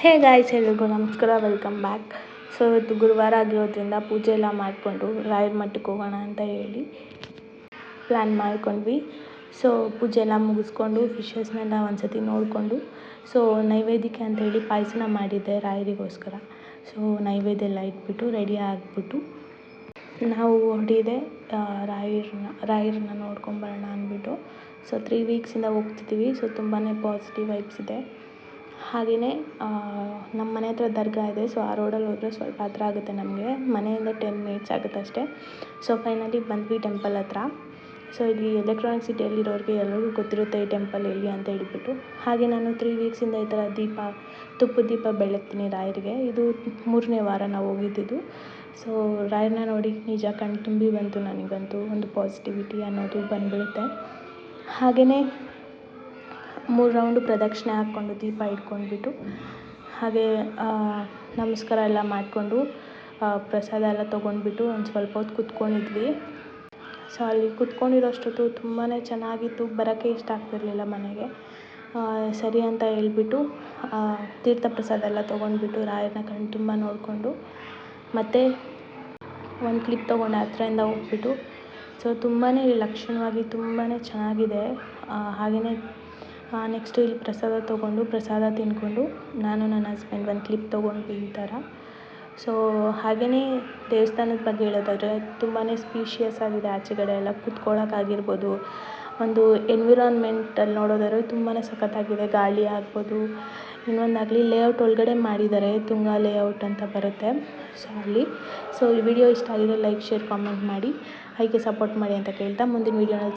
Hey guys, ಎಲ್ರಿಗೂ ನಮಸ್ಕಾರ, welcome back. So ಇವತ್ತು ಗುರುವಾರ ಆಗಿರೋದ್ರಿಂದ ಪೂಜೆ ಎಲ್ಲ ಮಾಡಿಕೊಂಡು ರಾಯರ ಮಠಕ್ಕೆ ಹೋಗೋಣ ಅಂತ ಹೇಳಿ ಪ್ಲ್ಯಾನ್ ಮಾಡ್ಕೊಂಡ್ವಿ. ಸೊ ಪೂಜೆ ಎಲ್ಲ ಮುಗಿಸ್ಕೊಂಡು ಫಿಶಸ್ನೆಲ್ಲ ಒಂದು ಸತಿ ನೋಡಿಕೊಂಡು ಸೊ ನೈವೇದ್ಯಕ್ಕೆ ಅಂತ ಹೇಳಿ ಪಾಯಸನ ಮಾಡಿದ್ದೆ ರಾಯರಿಗೋಸ್ಕರ. ಸೊ ನೈವೇದ್ಯ ಎಲ್ಲ ಇಟ್ಬಿಟ್ಟು ರೆಡಿ ಆಗಿಬಿಟ್ಟು ನಾವು ಹೊರಟಿದೆ ರಾಯರನ್ನ ನೋಡ್ಕೊಂಬರೋಣ ಅಂದ್ಬಿಟ್ಟು. ಸೊ 3 ವೀಕ್ಸಿಂದ ಹೋಗ್ತಿದ್ದೀವಿ. ಸೊ ತುಂಬಾ ಪಾಸಿಟಿವ್ ವೈಬ್ಸ್ ಇದೆ. ಹಾಗೆಯೇ ನಮ್ಮ ಮನೆ ಹತ್ರ ದರ್ಗಾ ಇದೆ. ಸೊ ಆ ರೋಡಲ್ಲಿ ಹೋದರೆ ಸ್ವಲ್ಪ ಹತ್ರ ಆಗುತ್ತೆ ನಮಗೆ, ಮನೆಯಿಂದ 10 ಮಿನಿಟ್ಸ್ ಆಗುತ್ತೆ ಅಷ್ಟೇ. ಸೊ ಫೈನಲಿ ಬಂದ್ವಿ ಟೆಂಪಲ್ ಹತ್ರ. ಸೊ ಇಲ್ಲಿ ಎಲೆಕ್ಟ್ರಾನಿಕ್ ಸಿಟಿಯಲ್ಲಿರೋರಿಗೆ ಎಲ್ಲರಿಗೂ ಗೊತ್ತಿರುತ್ತೆ ಈ ಟೆಂಪಲ್ ಎಲ್ಲಿ ಅಂತ ಹೇಳಿಬಿಟ್ಟು. ಹಾಗೆ ನಾನು 3 ವೀಕ್ಸಿಂದ ಈ ಥರ ತುಪ್ಪದ ದೀಪ ಬೆಳಗ್ತೀನಿ ರಾಯರಿಗೆ. ಇದು 3ನೇ ವಾರ ನಾವು ಹೋಗಿದ್ದು. ಸೊ ರಾಯರನ್ನ ನೋಡಿ ನಿಜ ಕಣ್ಣು ತುಂಬಿ ಬಂತು ನನಗಂತೂ. ಒಂದು ಪಾಸಿಟಿವಿಟಿ ಅನ್ನೋದು ಬಂದುಬಿಡುತ್ತೆ. ಹಾಗೆಯೇ 3 ರೌಂಡು ಪ್ರದಕ್ಷಿಣೆ ಹಾಕ್ಕೊಂಡು ದೀಪ ಇಟ್ಕೊಂಡ್ಬಿಟ್ಟು ಹಾಗೆ ನಮಸ್ಕಾರ ಎಲ್ಲ ಮಾಡಿಕೊಂಡು ಪ್ರಸಾದ ಎಲ್ಲ ತೊಗೊಂಡ್ಬಿಟ್ಟು ಒಂದು ಸ್ವಲ್ಪ ಹೊತ್ತು ಕೂತ್ಕೊಂಡಿದ್ವಿ. ಸೊ ಅಲ್ಲಿ ಕೂತ್ಕೊಂಡಿರೋಷ್ಟೊತ್ತು ತುಂಬಾ ಚೆನ್ನಾಗಿತ್ತು. ಬರೋಕ್ಕೆ ಇಷ್ಟ ಆಗ್ತಿರ್ಲಿಲ್ಲ ಮನೆಗೆ. ಸರಿ ಅಂತ ಹೇಳ್ಬಿಟ್ಟು ತೀರ್ಥ ಪ್ರಸಾದ ಎಲ್ಲ ತೊಗೊಂಡ್ಬಿಟ್ಟು ರಾಯರನ್ನ ಕಣ್ಣು ತುಂಬ ನೋಡಿಕೊಂಡು ಮತ್ತು ಒಂದು ಕ್ಲಿಪ್ ತೊಗೊಂಡೆ ಹತ್ರದಿಂದ ಹೋಗ್ಬಿಟ್ಟು. ಸೊ ತುಂಬಾ ಲಕ್ಷಣವಾಗಿ ತುಂಬಾ ಚೆನ್ನಾಗಿದೆ. ಹಾಗೆಯೇ ನೆಕ್ಸ್ಟು ಇಲ್ಲಿ ಪ್ರಸಾದ ತೊಗೊಂಡು ಪ್ರಸಾದ ತಿಂದ್ಕೊಂಡು ನಾನು ನನ್ನ ಹಸ್ಬೆಂಡ್ ಒಂದು ಕ್ಲಿಪ್ ತೊಗೊಂಡ್ವಿ ಈ ಥರ. ಸೊ ಹಾಗೆಯೇ ದೇವಸ್ಥಾನದ ಬಗ್ಗೆ ಹೇಳೋದಾದರೆ ತುಂಬಾ ಸ್ಪೀಷಿಯಸ್ ಆಗಿದೆ. ಆಚೆಗಡೆ ಎಲ್ಲ ಕೂತ್ಕೊಳ್ಳೋಕ್ಕಾಗಿರ್ಬೋದು, ಒಂದು ಎನ್ವಿರಾನ್ಮೆಂಟಲ್ಲಿ ನೋಡೋದಾದ್ರೆ ತುಂಬಾ ಸಖತ್ತಾಗಿದೆ. ಗಾಳಿ ಆಗ್ಬೋದು, ಇನ್ನೊಂದಾಗಲಿ ಲೇಔಟ್ ಒಳಗಡೆ ಮಾಡಿದ್ದಾರೆ, ತುಂಗ ಲೇಔಟ್ ಅಂತ ಬರುತ್ತೆ. ಸೊ ಅಲ್ಲಿ ಸೊ ಈ ವಿಡಿಯೋ ಇಷ್ಟ ಆಗಿದ್ರೆ ಲೈಕ್, ಶೇರ್, ಕಾಮೆಂಟ್ ಮಾಡಿ, ಹಾಗೆ ಸಪೋರ್ಟ್ ಮಾಡಿ ಅಂತ ಕೇಳ್ತಾ ಮುಂದಿನ ವೀಡಿಯೋನಲ್ಲಿ